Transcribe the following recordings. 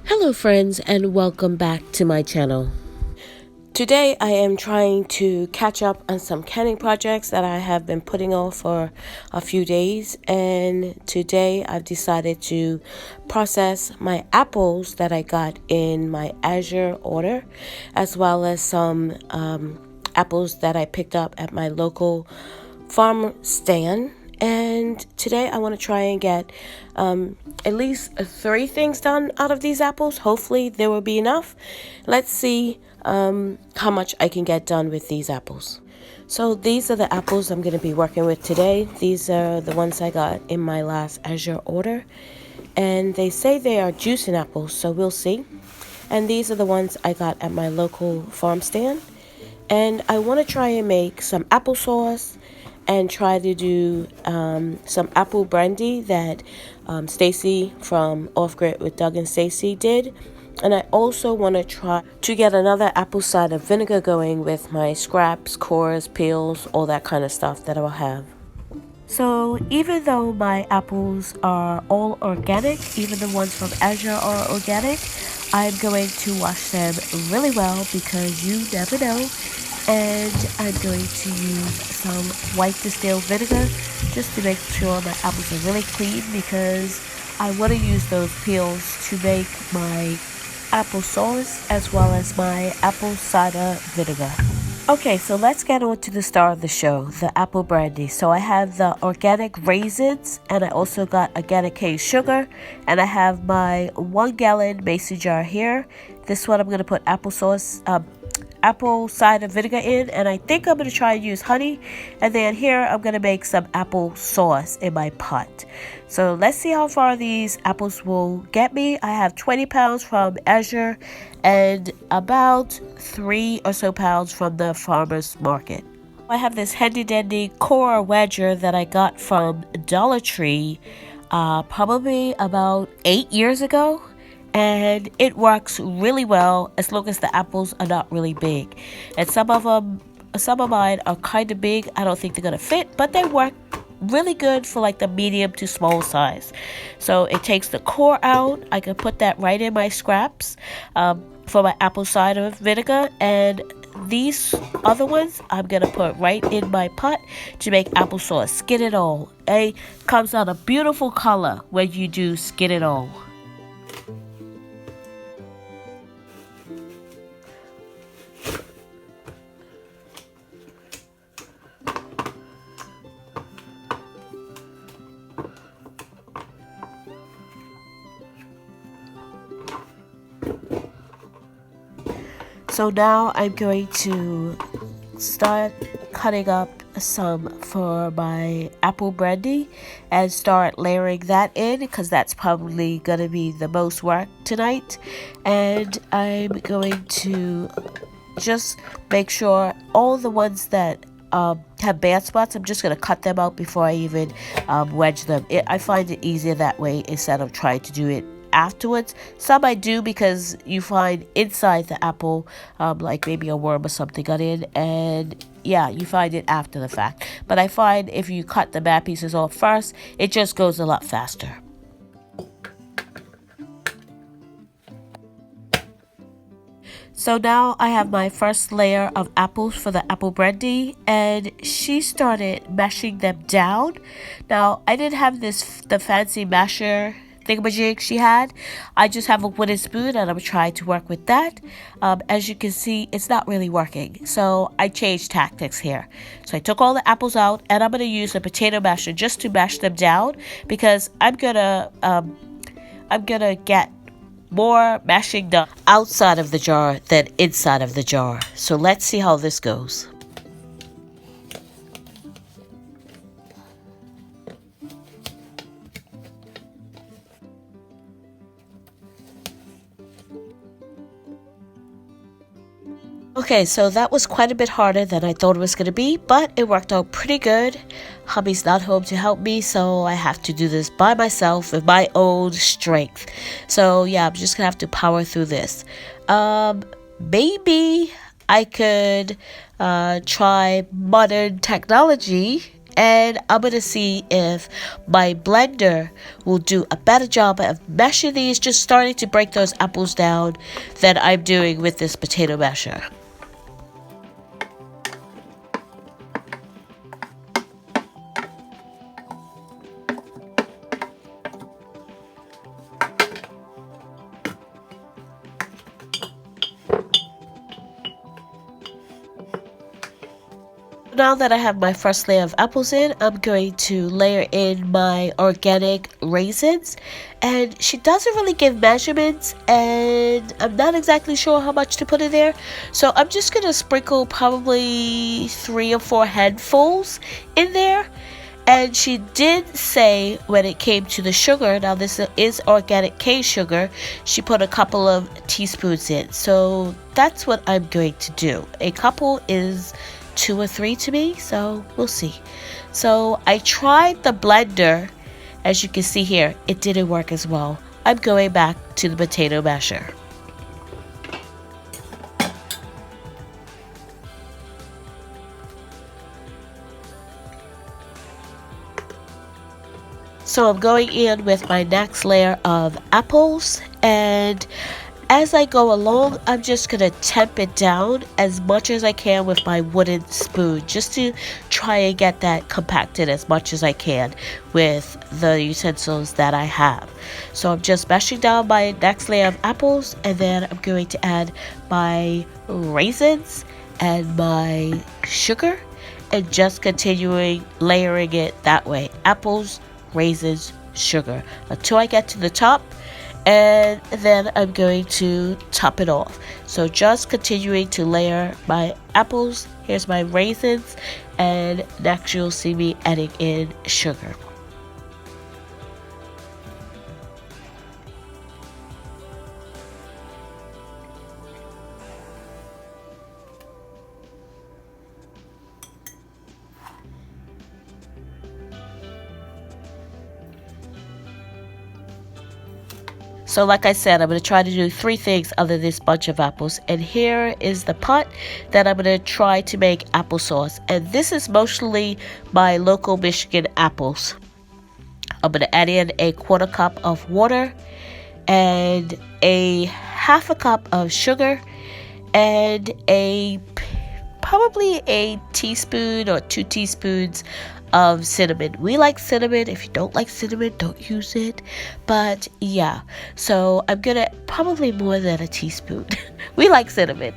Hello friends and welcome back to my channel. Today I am trying to catch up on some canning projects that I have been putting off for a few days, and today I've decided to process my apples that I got in my Azure order, as well as some apples that I picked up at my local farm stand. And today I want to try and get at least 3 things done out of these apples. Hopefully there will be enough. Let's see how much I can get done with these apples. So these are the apples I'm going to be working with today. These are the ones I got in my last Azure order. And they say they are juicing apples, so we'll see. And these are the ones I got at my local farm stand. And I want to try and make some applesauce and try to do some apple brandy that Stacy from Off Grid with Doug and Stacy did. And I also want to try to get another apple cider vinegar going with my scraps, cores, peels, all that kind of stuff that I will have. So even though my apples are all organic, even the ones from Azure are organic, I'm going to wash them really well because you never know. And I'm going to use some white distilled vinegar just to make sure my apples are really clean, because I want to use those peels to make my applesauce as well as my apple cider vinegar. Okay, so let's get on to the star of the show, the apple brandy. So I have the organic raisins, and I also got organic cane sugar, and I have my 1-gallon mason jar here. This one I'm going to put apple cider vinegar in, and I think I'm going to try and use honey. And then here I'm going to make some apple sauce in my pot. So let's see how far these apples will get me. I have 20 pounds from Azure and about 3 or so pounds from the farmer's market. I have this handy dandy core wedger that I got from Dollar Tree probably about 8 years ago. And it works really well as long as the apples are not really big. And some of mine are kind of big. I don't think they're gonna fit, but they work really good for like the medium to small size. So it takes the core out. I can put that right in my scraps for my apple cider vinegar, and these other ones I'm gonna put right in my pot to make applesauce. Skin it all. It comes out a beautiful color when you do skin it all. So now I'm going to start cutting up some for my apple brandy and start layering that in, because that's probably going to be the most work tonight. And I'm going to just make sure all the ones that have bad spots, I'm just going to cut them out before I even wedge them. I find it easier that way instead of trying to do it afterwards. Some I do because you find inside the apple like maybe a worm or something got in, and yeah, you find it after the fact. But I find if you cut the bad pieces off first, it just goes a lot faster. So now I have my first layer of apples for the apple brandy, and she started mashing them down. Now I didn't have the fancy masher thingamajig she had. I just have a wooden spoon, and I'm trying to work with that. As you can see, it's not really working, so I changed tactics here. So I took all the apples out, and I'm going to use a potato masher just to mash them down, because I'm gonna get more mashing done outside of the jar than inside of the jar. So let's see how this goes. Okay, so that was quite a bit harder than I thought it was going to be, but it worked out pretty good. Hubby's not home to help me, so I have to do this by myself with my own strength. So yeah, I'm just going to have to power through this. Maybe I could try modern technology and I'm going to see if my blender will do a better job of mashing these, just starting to break those apples down than I'm doing with this potato masher. Now that I have my first layer of apples in, I'm going to layer in my organic raisins. And she doesn't really give measurements, and I'm not exactly sure how much to put in there. So I'm just going to sprinkle probably 3 or 4 handfuls in there. And she did say when it came to the sugar, now this is organic cane sugar, she put a couple of teaspoons in. So that's what I'm going to do. A couple is 2 or 3 to me, so we'll see. So I tried the blender. As you can see here, it didn't work as well. I'm going back to the potato masher. So I'm going in with my next layer of apples, and as I go along, I'm just going to temp it down as much as I can with my wooden spoon, just to try and get that compacted as much as I can with the utensils that I have. So I'm just mashing down my next layer of apples, and then I'm going to add my raisins and my sugar, and just continuing layering it that way. Apples, raisins, sugar, until I get to the top. And then I'm going to top it off. So just continuing to layer my apples. Here's my raisins, and next you'll see me adding in sugar. So like I said, I'm going to try to do 3 things other than this bunch of apples. And here is the pot that I'm going to try to make applesauce. And this is mostly my local Michigan apples. I'm going to add in a 1/4 cup of water and a 1/2 cup of sugar and probably a teaspoon or 2 teaspoons of cinnamon. We like cinnamon. If you don't like cinnamon, don't use it. But yeah, so I'm gonna probably more than a teaspoon. We like cinnamon.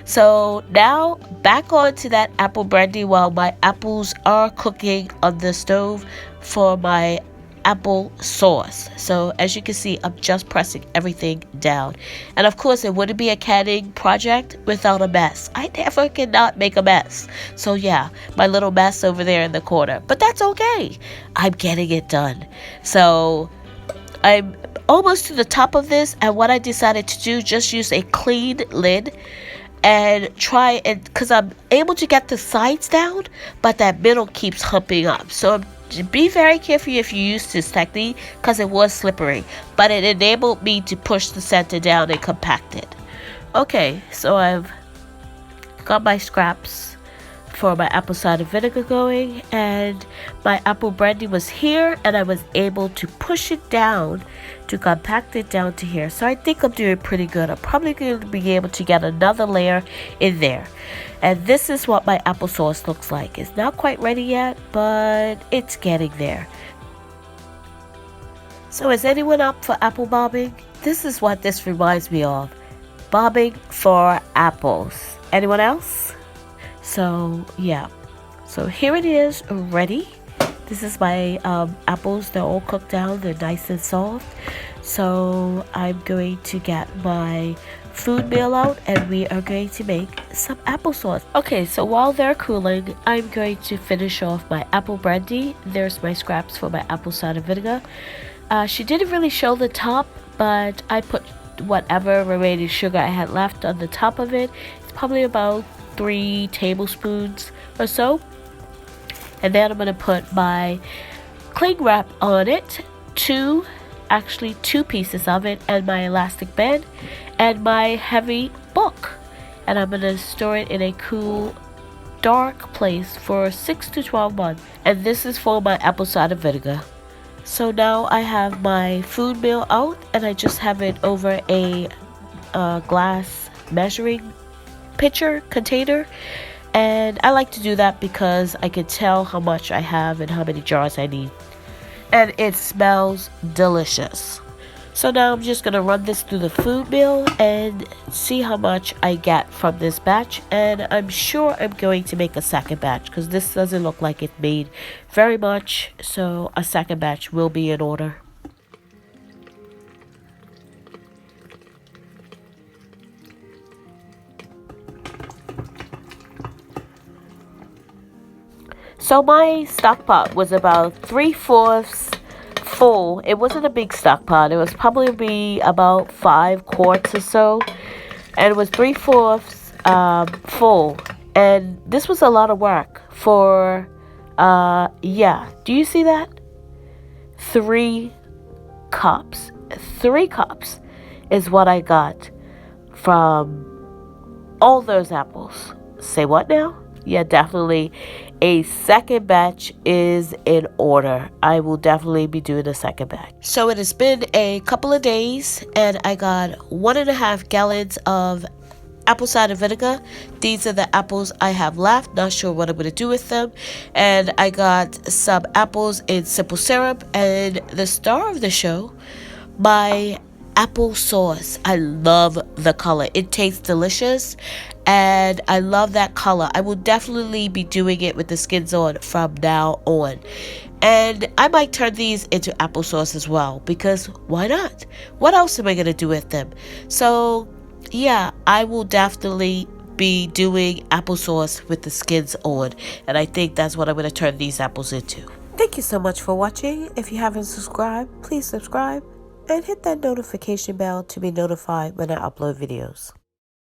So now back onto that apple brandy while my apples are cooking on the stove for my apple sauce. So as you can see, I'm just pressing everything down. And of course, it wouldn't be a canning project without a mess. I never cannot make a mess. So yeah, my little mess over there in the corner. But that's okay. I'm getting it done. So I'm almost to the top of this, and what I decided to do, just use a clean lid and try and, because I'm able to get the sides down, but that middle keeps humping up. So be very careful if you use this technique, because it was slippery, but it enabled me to push the center down and compact it. Okay, so I've got my scraps for my apple cider vinegar going, and my apple brandy was here, and I was able to push it down to compact it down to here. So I think I'm doing pretty good. I'm probably going to be able to get another layer in there. And this is what my applesauce looks like. It's not quite ready yet, but it's getting there. So is anyone up for apple bobbing? This is what this reminds me of. Bobbing for apples. Anyone else? So yeah. So here it is, ready. This is my apples. They're all cooked down. They're nice and soft. So I'm going to get my food meal out, and we are going to make some applesauce. Okay, so while they're cooling, I'm going to finish off my apple brandy. There's my scraps for my apple cider vinegar. She didn't really show the top, but I put whatever remaining sugar I had left on the top of it. It's probably about 3 tablespoons or so. And then I'm going to put my cling wrap on it, 2 pieces of it, and my elastic band and my heavy book. And I'm going to store it in a cool dark place for 6 to 12 months. And this is for my apple cider vinegar. So now I have my food meal out, and I just have it over a glass measuring pitcher container. And I like to do that because I can tell how much I have and how many jars I need. And it smells delicious. So now I'm just going to run this through the food mill and see how much I get from this batch. And I'm sure I'm going to make a second batch because this doesn't look like it made very much. So a second batch will be in order. So my stock pot was about 3/4 full. It wasn't a big stock pot. It was probably about 5 quarts or so. And it was 3/4 full. And this was a lot of work for, yeah. Do you see that? 3 cups. 3 cups is what I got from all those apples. Say what now? Yeah, definitely a second batch is in order. I will definitely be doing a second batch. So it has been a couple of days, and I got 1.5 gallons of apple cider vinegar. These are the apples I have left. Not sure what I'm going to do with them. And I got some apples in simple syrup, and the star of the show, my apple sauce. I love the color. It tastes delicious, and I love that color. I will definitely be doing it with the skins on from now on. And I might turn these into applesauce as well, because why not? What else am I going to do with them? So yeah, I will definitely be doing applesauce with the skins on, and I think that's what I'm going to turn these apples into. Thank you so much for watching. If you haven't subscribed, please subscribe and hit that notification bell to be notified when I upload videos.